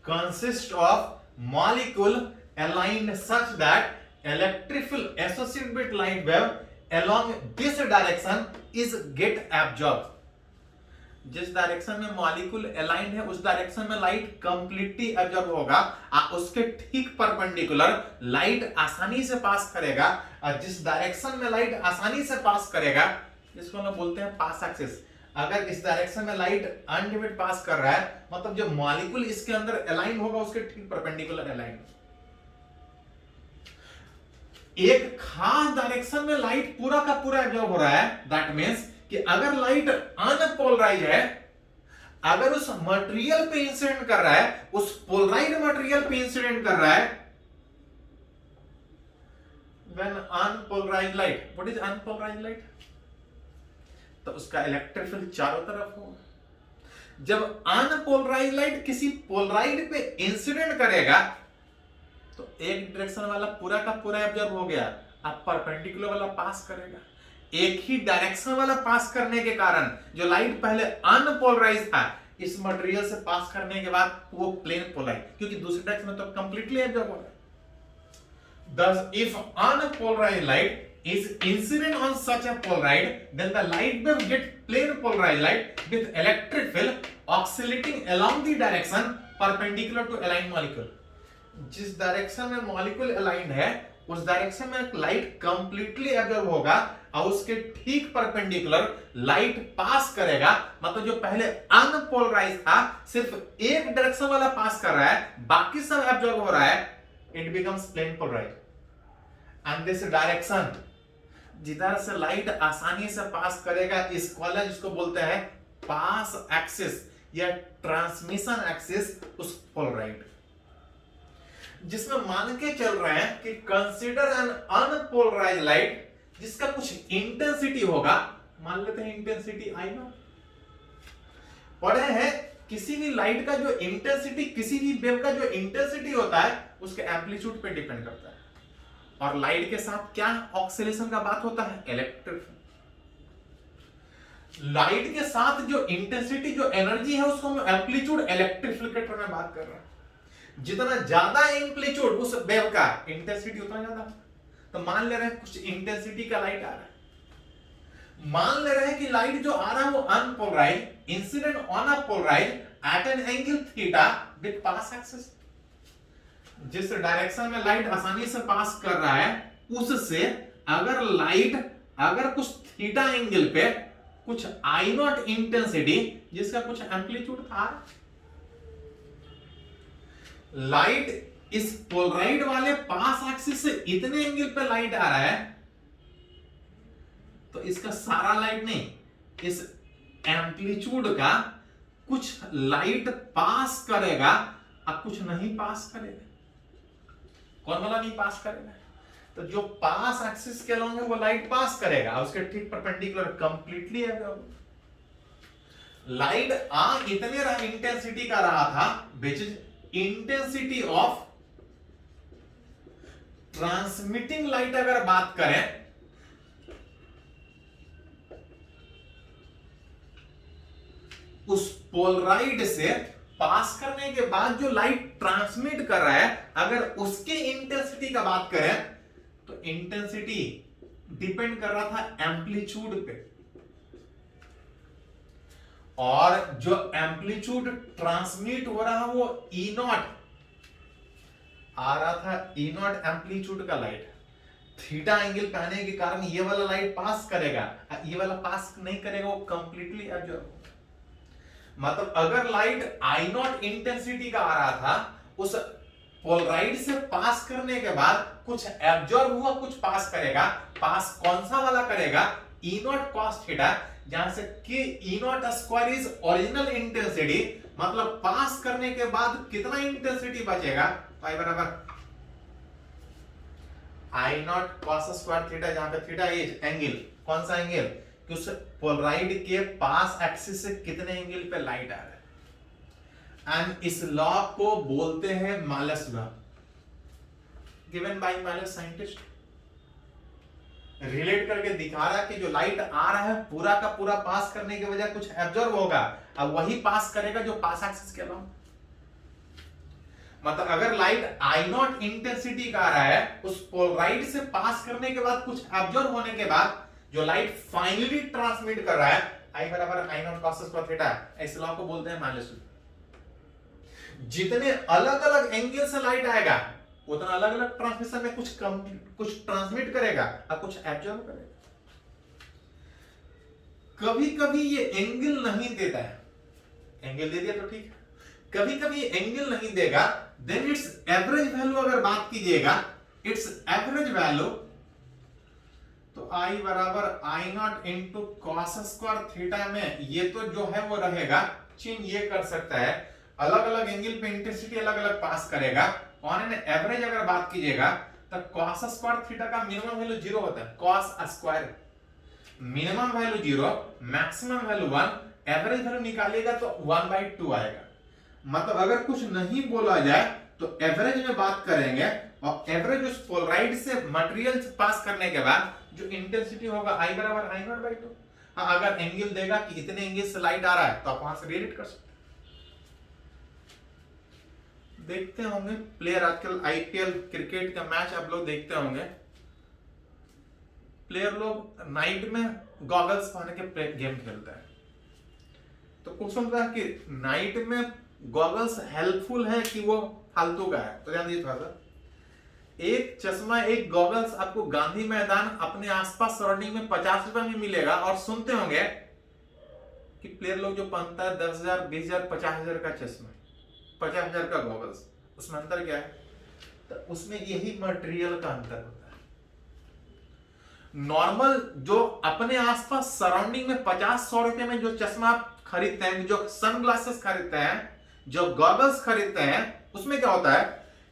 consist of molecule aligned such that electric field associated with light wave along this direction is get absorb. जिस डायरेक्शन में मॉलिक्यूल अलाइंड है उस डायरेक्शन में लाइट कंप्लीटली एब्जॉर्ब होगा, उसके ठीक परपेंडिकुलर लाइट आसानी से पास करेगा, और जिस डायरेक्शन में लाइट आसानी से पास करेगा इसको हम बोलते हैं पास एक्सिस। अगर इस डायरेक्शन में लाइट अनडिवाइडेड पास कर रहा है मतलब जो मॉलिक्यूल इसके अंदर अलाइन होगा उसके ठीक परपेंडिकुलर अलाइन। एक खास डायरेक्शन में लाइट पूरा का पूरा एब्जॉर्ब हो रहा है, दैट मींस कि अगर लाइट अनपोलराइज है, अगर उस मटेरियल पे इंसिडेंट कर रहा है, उस पोलराइड मटेरियल पे इंसिडेंट कर रहा है, when unpolarized light, what is unpolarized light? तो उसका इलेक्ट्रिक फील्ड चारों तरफ होगा। जब अनपोलराइज लाइट किसी पोलराइड पे इंसिडेंट करेगा तो एक डायरेक्शन वाला पूरा का पूरा एब्जॉर्ब हो गया, अब परपेंडिकुलर वाला पास करेगा। एक ही डायरेक्शन वाला पास करने के कारण जो लाइट पहले अनपोलराइज था, इस मटेरियल से पास करने के बाद वो प्लेन पोलराइज, क्योंकि दूसरे डायरेक्शन में तो कंप्लीटली एब्जॉर्ब हो रहा है। Thus, if unpolarized light is incident on such a polaroid, then the light wave get plane polarized light with electric field oscillating along the direction perpendicular to aligned molecule. जिस direction में molecule aligned है उस direction में light completely absorb होगा और उसके ठीक perpendicular light pass करेगा, मतलब जो पहले अनपोलराइज था सिर्फ एक डायरेक्शन वाला पास कर रहा है, बाकी सब एब्जॉर्ब हो रहा है, it becomes plane polarized. And this direction जिधर से लाइट आसानी से पास करेगा इस वाला जिसको बोलते हैं पास एक्सिस या ट्रांसमिशन एक्सिस, उस पोलराइड जिसमें मान के चल रहे हैं कि कंसीडर एन अनपोलराइज्ड लाइट जिसका कुछ इंटेंसिटी होगा, मान लेते हैं इंटेंसिटी आई नॉट। पढ़े हैं किसी भी लाइट का जो इंटेंसिटी, किसी भी वेव का जो इंटेंसिटी होता है उसके एम्पलीट्यूड पे डिपेंड करता है, और लाइट के साथ क्या ऑक्सिलेशन का बात होता है, इलेक्ट्रिक। लाइट के साथ जो इंटेंसिटी जो एनर्जी है उसको हम एम्पलीट्यूड इलेक्ट्रिक फील्ड के टर्म में बात कर रहे हैं। जितना ज्यादा एम्पलीट्यूड उस वेव का, इंटेंसिटी उतना ज्यादा। तो मान ले रहे हैं कुछ इंटेंसिटी का लाइट आ रहा है, मान ले रहे हैं कि लाइट जो आ रहा है वो unpolarised incident on a polarised at an angle theta with pass axis. जिस डायरेक्शन में लाइट आसानी से पास कर रहा है उससे अगर लाइट अगर कुछ थीटा एंगल पे कुछ आई नॉट इंटेंसिटी जिसका कुछ एम्पलीट्यूड था, लाइट इस पोलराइड वाले पास एक्सिस से इतने एंगल पे लाइट आ रहा है तो इसका सारा लाइट नहीं, इस एम्पलीट्यूड का कुछ लाइट पास करेगा और कुछ नहीं पास करेगा। कौन वाला नहीं पास करेगा? तो जो पास एक्सिस के अलोंग है वो लाइट पास करेगा, उसके ठीक परपेंडिकुलर कंप्लीटली एब्जॉर्ब। लाइट इतने इंटेंसिटी का रहा था which is intensity of transmitting light. अगर बात करें उस पोलराइड से पास करने के बाद जो लाइट ट्रांसमिट कर रहा है, अगर उसके इंटेंसिटी का बात करें तो इंटेंसिटी डिपेंड कर रहा था एम्पलीट्यूड पे, और जो एम्पलीट्यूड ट्रांसमिट हो रहा वो ई नॉट आ रहा था, ई नॉट एम्पलीट्यूड का लाइट थीटा एंगल पे आने के कारण ये वाला लाइट पास करेगा, ये वाला पास नहीं करेगा, वो कंप्लीटली एब्जॉर्ब। मतलब अगर लाइट आई नॉट इंटेंसिटी का आ रहा था, उस पोलराइड से पास करने के बाद कुछ एब्जॉर्ब हुआ कुछ पास करेगा, पास कौन सा वाला करेगा, ई नॉट कॉस थीटा, जहां से कि E not square is original intensity, मतलब पास करने के बाद कितना इंटेंसिटी बचेगा, तो आई बराबर I not cos square theta, जहां पे थीटा इज एंगल, कौन सा एंगल कि उस पोलराइड के पास एक्सिस से कितने एंगल पे लाइट आ रहा है। एंड इस लॉ को बोलते हैं मालस लॉ, गिवन बाय मालस साइंटिस्ट। रिलेट करके दिखा रहा है कि जो लाइट आ रहा है पूरा का पूरा पास करने के बजाय कुछ एब्जॉर्ब होगा, अब वही पास करेगा जो पास एक्सिस के अलावा। मतलब अगर लाइट आई नॉट इंटेंसिटी का आ रहा है, उस पोलराइड से पास करने के बाद कुछ एब्जॉर्ब होने के बाद जो लाइट फाइनली ट्रांसमिट कर रहा है, I बराबर I not cos square theta, इस लॉ को बोलते हैं माइनस लॉ। जितने अलग अलग एंगल से लाइट आएगा उतना अलग अलग ट्रांसमिशन में कुछ ट्रांसमिट करेगा और कुछ एब्जॉर्ब करेगा। कभी कभी ये एंगल नहीं देता है, एंगल दे दिया तो ठीक है, कभी कभी एंगल नहीं देगा, देन इट्स एवरेज वैल्यू अगर बात कीजिएगा, इट्स एवरेज वैल्यू तो I बराबर I not into cos square theta में ये तो जो है वो रहेगा, चिन्ह ये कर सकता है, अलग अलग एंगल पे इंटेंसिटी अलग अलग पास करेगा। ऑन एन एवरेज अगर बात कीजिएगा तो कॉस स्क्वायर थीटा का मिनिमम वैल्यू 0 होता है, cos square minimum value 0, maximum value 1, average value निकालिएगा तो 1/2 आएगा। मतलब अगर कुछ नहीं बोला जाए तो एवरेज में बात करेंगे, और एवरेज उस पोलराइड से मटेरियल पास करने के बाद जो इंटेंसिटी होगा I बराबर आई नॉट बाई 2। हाँ, अगर एंगल देगा कि इतने एंगल से लाइट आ रहा है तो आप वहां से रिलेट कर सकते। देखते होंगे प्लेयर आजकल आईपीएल क्रिकेट का मैच आप लोग देखते होंगे, प्लेयर लोग नाइट में गॉगल्स पहन के गेम खेलते हैं। तो क्वेश्चन था कि नाइट में गॉगल्स हेल्पफुल है कि वो फालतू का है? तो ध्यान दीजिए थोड़ा सा, एक चश्मा एक गॉगल्स आपको गांधी मैदान अपने आसपास सराउंडिंग में 50 रुपए में मिलेगा, और सुनते होंगे कि प्लेयर लोग जो पहनता है 10,000, 20,000, 50,000 का चश्मा, 50,000 का गॉगल्स, उसमें अंतर क्या है? तो उसमें यही मटेरियल का अंतर होता है। नॉर्मल जो अपने आसपास सराउंडिंग में 50-100 रुपए में जो चश्मा आप खरीदते हैं, जो सनग्लासेस खरीदते हैं, जो गॉगल्स खरीदते हैं, उसमें क्या होता है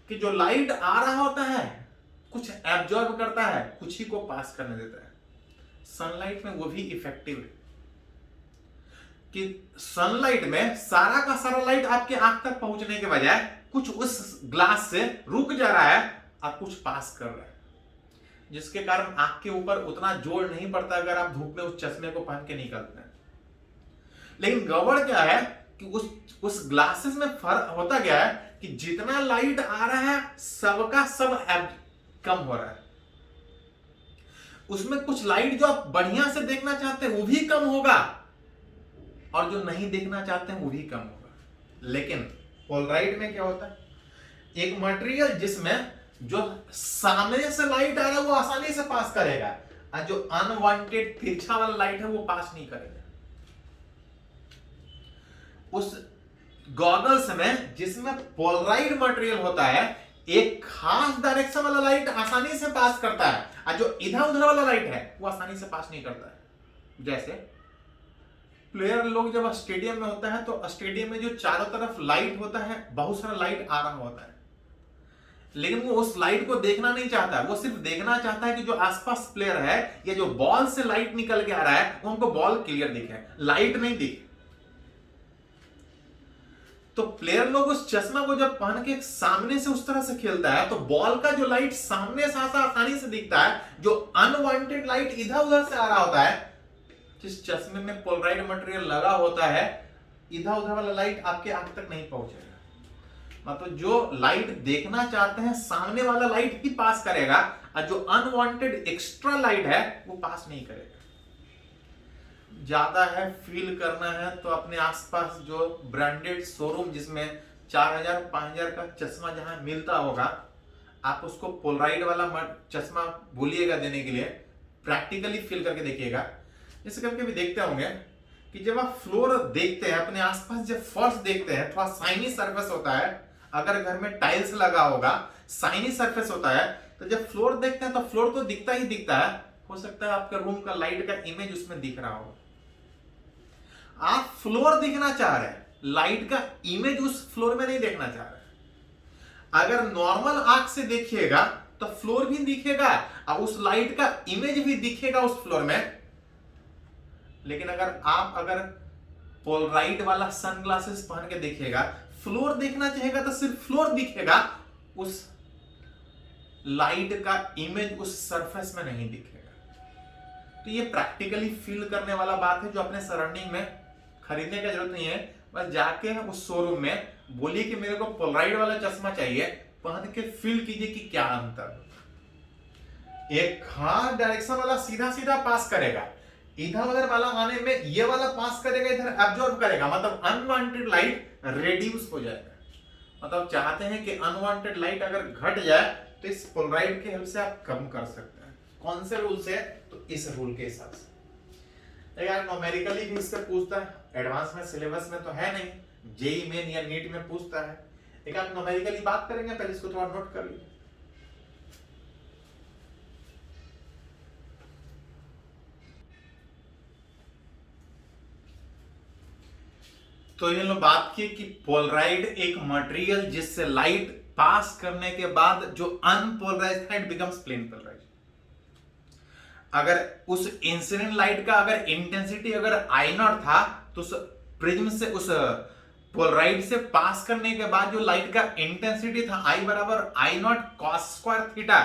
कि जो लाइट आ रहा होता है कुछ एब्जॉर्ब करता है, कुछ ही को पास करने देता है। सनलाइट में वो भी इफेक्टिव है कि सनलाइट में सारा का सारा लाइट आपके आंख तक पहुंचने के बजाय कुछ उस ग्लास से रुक जा रहा है और कुछ पास कर रहा है, जिसके कारण आंख के ऊपर उतना जोर नहीं पड़ता अगर आप धूप में उस चश्मे को पहन के निकलते हैं। लेकिन गड़बड़ क्या है कि उस ग्लासेस में फर्क होता क्या है कि जितना लाइट आ रहा है सबका सब कम हो रहा है, उसमें कुछ लाइट जो आप बढ़िया से देखना चाहते हैं वो भी कम होगा, और जो नहीं देखना चाहते हैं वो भी कम होगा। लेकिन पोलराइड में क्या होता है, एक मटेरियल जिसमें जो सामने से लाइट आ रहा है वो आसानी से पास करेगा, और जो अनवांटेड तिरछा वाला लाइट है वो पास नहीं करेगा। उस गॉगल्स में जिसमें पोलराइड मटेरियल होता है, एक खास डायरेक्शन वाला लाइट आसानी से पास करता है, और जो इधर उधर वाला लाइट है वो आसानी से पास नहीं करता है। जैसे प्लेयर लोग जब स्टेडियम में होता है तो स्टेडियम में जो चारों तरफ लाइट होता है, बहुत सारा लाइट आ रहा होता है, लेकिन वो उस लाइट को देखना नहीं चाहता, वो सिर्फ देखना चाहता है कि जो आसपास प्लेयर है या जो बॉल से लाइट निकल के आ रहा है वो हमको बॉल क्लियर दिखे, लाइट नहीं दिखे। तो प्लेयर लोग उस चश्मा को जब पहन के सामने से उस तरह से खेलता है तो बॉल का जो लाइट सामने से आसानी से दिखता है, जो अनवांटेड लाइट इधर उधर से आ रहा होता है, जिस चश्मे में पोलराइड मटेरियल लगा होता है, इधर उधर वाला लाइट आपके आंख तक नहीं पहुंचेगा। मतलब जो लाइट देखना चाहते हैं सामने वाला लाइट ही पास करेगा, और जो अनवांटेड एक्स्ट्रा लाइट है वो पास नहीं करेगा। ज्यादा है फील करना है तो अपने आसपास जो ब्रांडेड शोरूम जिसमें 4,000-5,000 का चश्मा जहां मिलता होगा, आप उसको पोलराइड वाला चश्मा भूलिएगा देने के लिए, प्रैक्टिकली फील करके देखिएगा। जैसे कभी कभी देखते होंगे कि जब आप फ्लोर देखते हैं अपने आसपास, जब फर्श देखते हैं, थोड़ा साइनी सरफेस होता है, अगर घर में टाइल्स लगा होगा साइनी सरफेस होता है, तो जब फ्लोर देखते हैं तो फ्लोर तो दिखता ही दिखता है, हो सकता है आपके रूम का लाइट का इमेज उसमें दिख रहा हो, आप फ्लोर दिखना चाह रहे हैं, लाइट का इमेज उस फ्लोर में नहीं देखना चाह रहे। अगर नॉर्मल आंख से देखिएगा तो फ्लोर भी दिखेगा और उस लाइट का इमेज भी दिखेगा उस फ्लोर में। लेकिन अगर पोलराइड वाला सनग्लासेस पहन के देखिएगा, फ्लोर देखना चाहेगा तो सिर्फ फ्लोर दिखेगा, उस लाइट का इमेज उस सरफेस में नहीं दिखेगा। तो ये प्रैक्टिकली फील करने वाला बात है, जो अपने सराउंडिंग में खरीदने का जरूरत नहीं है, बस जाके उस शोरूम में बोलिए कि मेरे को पोलराइड वाला चश्मा चाहिए, पहन के फील कीजिए कि क्या अंतर। एक हाँ डायरेक्शन वाला सीधा सीधा पास करेगा, इधर उधर वाला आने में ये वाला पास करेगा, इधर एब्जॉर्ब करेगा, मतलब अनवांटेड लाइट रेड्यूस हो जाएगा। मतलब चाहते हैं कि अनवांटेड लाइट अगर घट जाए तो इस पोलराइड के हेल्प से आप कम कर सकते हैं। कौन से रूल से? तो इस रूल के हिसाब से। यार न्यूमेरिकली भी इससे पूछता है, एडवांस में सिलेबस में तो है नहीं, जेई मेन या नीट में पूछता है। एक आप न्यूमेरिकली बात करेंगे, पहले इसको थोड़ा नोट कर लीजिए। तो ये लोग बात की कि पोलराइड एक मटेरियल जिससे लाइट पास करने के बाद जो अनपोलराइज्ड था इट बिकम्स प्लेन पोलराइज्ड। अगर उस इंसिडेंट लाइट का अगर इंटेंसिटी अगर आई नॉट था तो उस प्रिज्म से उस पोलराइड से पास करने के बाद जो लाइट का इंटेंसिटी था आई बराबर I not cos square theta,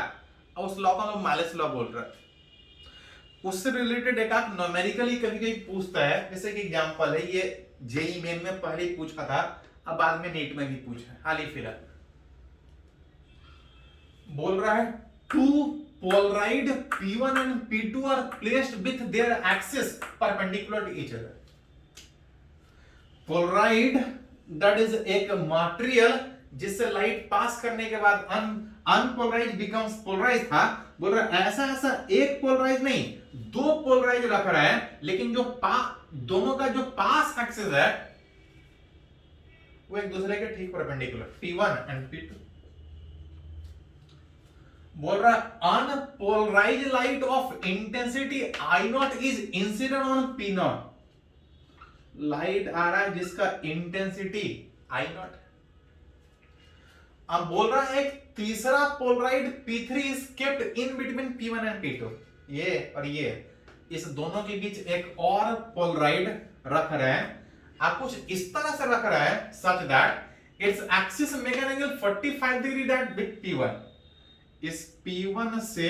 उस लॉ को हम माइलस लॉ बोल रहे हैं। उससे रिलेटेड एक आप न्यूमेरिकली कभी कभी पूछता है, जैसे कि एग्जांपल है, ये जेई मेन में पहले ही पूछा था, अब बाद में नीट में भी पूछा है, हाल ही फिलहाल बोल रहा है two polaroid P1 and P2 are placed with their axis perpendicular to each other. Polaroid that is एक मटेरियल जिससे लाइट पास करने के बाद अनपोलराइज्ड बिकम्स पोलराइज्ड था। बोल रहा है ऐसा ऐसा एक पोलराइज नहीं, दो पोलराइज रख रहा है, लेकिन जो दोनों का जो पास एक्सिस है वो एक दूसरे के ठीक परपेंडिकुलर, P1 एंड P2। बोल रहा है unpolarised light of intensity I not is incident on P not. Light आ रहा है जिसका इंटेंसिटी आई नॉट। अब बोल रहा है एक तीसरा Polaroid P3 is kept in between P1 and P2। ये और ये, इस दोनों के बीच एक और पोलराइड रख रहे हैं। आप कुछ इस तरह से रख रहे हैं such that its axis make an angle 45 degree that with P1। इस P1 से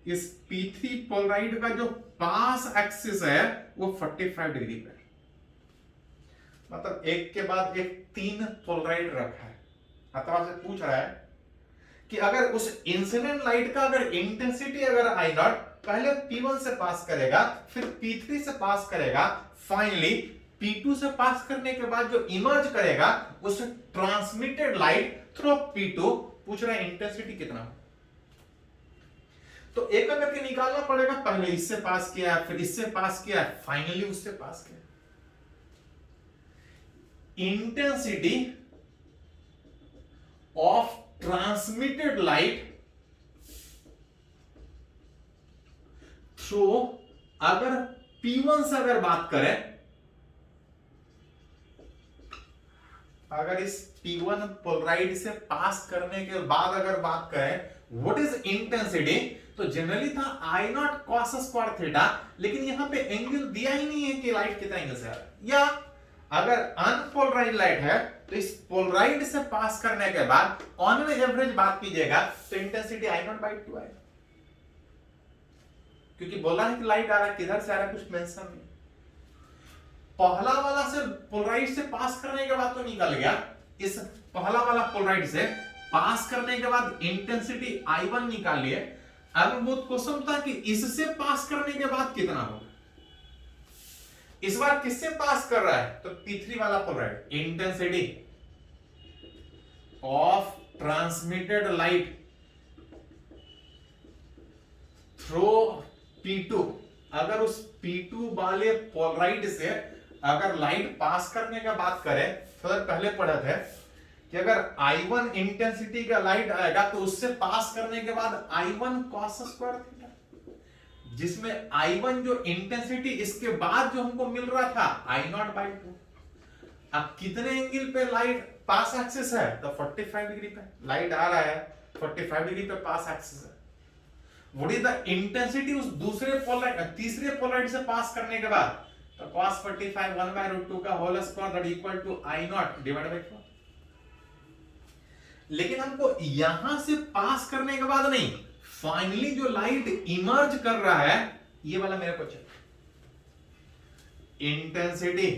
इस P3 पोलराइड का जो पास एक्सिस है वो 45 डिग्री पे, मतलब एक के बाद एक तीन पोलराइड रखा है। अतः आपसे पूछ रहा है कि अगर उस इंसिडेंट लाइट का अगर इंटेंसिटी अगर आई नॉट पहले P1 से पास करेगा, फिर P3 से पास करेगा, फाइनली P2 से पास करने के बाद जो इमर्ज करेगा उस ट्रांसमिटेड लाइट थ्रू P2, पूछ रहा है इंटेंसिटी कितना हो। तो एक करके निकालना पड़ेगा, पहले इससे पास किया, फिर इससे पास किया, फाइनली उससे पास किया। Intensity of transmitted light through, अगर P1 से अगर बात करें, अगर इस P1 पोलराइड से पास करने के बाद अगर बात करें व्हाट इज इंटेंसिटी, तो जनरली था आई नॉट कॉस स्क्वायर थीटा, लेकिन यहां पे एंगल दिया ही नहीं है कि लाइट कितना एंगल से आ रहा है। या अगर अनपोलराइड लाइट है तो इस पोलराइड से पास करने के बाद ऑन एन एवरेज बात कीजिएगा तो इंटेंसिटी आई नॉट बाई 2 आएगा, क्योंकि बोला है कि लाइट आ रहा है, किधर से आ रहा है कुछ मेंशन नहीं। पहला वाला से पोलराइड से पास करने के बाद तो निकल गया, इस पहला वाला पोलराइड से पास करने के बाद इंटेंसिटी I1 निकालिए। अब वो क्वेश्चन था कि इससे पास करने के बाद कितना होगा। इस बार किससे पास कर रहा है, तो P3 वाला Polaroid, intensity of transmitted light through P2। अगर उस P2 वाले पोलराइड से अगर लाइट पास करने का बात करें, तो पहले पढ़ा थे कि अगर I1 इंटेंसिटी का लाइट आएगा तो उससे पास करने के बाद I1 cos स्क्वायर थीटा, जिसमें I1 जो इंटेंसिटी इसके बाद जो हमको मिल रहा था I0 बाई 2। अब कितने एंगल पे लाइट पास एक्सिस है, तो 45 डिग्री पे लाइट आ रहा है, 45 डिग्री पे पास एक्सिस है। व्हाट इज द इंटेंसिटी उस दूसरे पोलराइड तीसरे पोलराइड से पास करने के बाद, तो cos 45 1/√2 का whole square that equal to I0 divide by 4। लेकिन हमको यहां से पास करने के बाद नहीं, फाइनली जो लाइट इमर्ज कर रहा है, ये वाला मेरे को चाहिए, intensity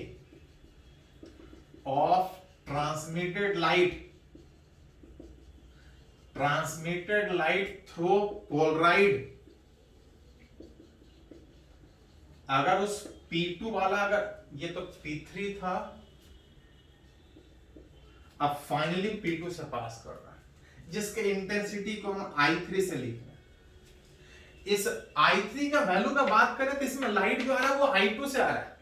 of transmitted light through Polaroid. अगर उस P2 वाला, अगर ये तो P3 था, अब फाइनली P2 से पास कर रहा है, जिसके इंटेंसिटी को हम I3 से लिख रहे हैं। इस I3 का वैल्यू का बात करें तो इसमें लाइट जो आ रहा है वो I2 से आ रहा है।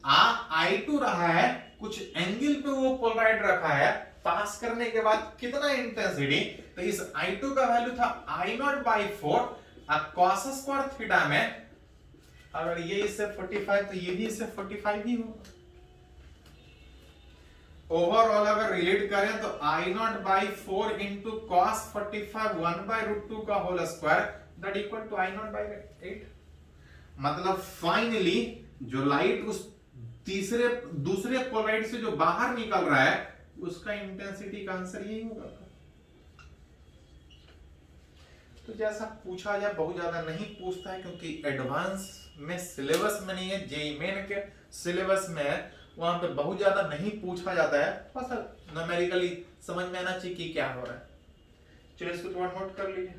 I2 रहा है, कुछ एंगल पे वो पोलराइड रखा है, पास करने के बाद कितना इंटेंसिटी, तो इस I2 का वैल्यू था I0/4। अब cos स्क्वायर थीटा में अगर ये इससे 45 तो ये भी इससे 45 ही होगा। ओवरऑल अगर रिलेट करें तो I0/4 इंटू cos 45 1/√2 का whole square that equal to I0/8। मतलब फाइनली जो लाइट उस दूसरे पोलराइड से जो बाहर निकल रहा है, उसका इंटेंसिटी का आंसर यही होगा। तो जैसा पूछा जाए, बहुत ज्यादा नहीं पूछता है क्योंकि एडवांस में सिलेबस में नहीं है, जेईई मेन के सिलेबस में है, वहां पे बहुत ज्यादा नहीं पूछा जाता है, थोड़ा सा न्यूमेरिकली समझ में आना चाहिए कि क्या हो रहा है। चलिए इसको थोड़ा नोट कर लीजिए।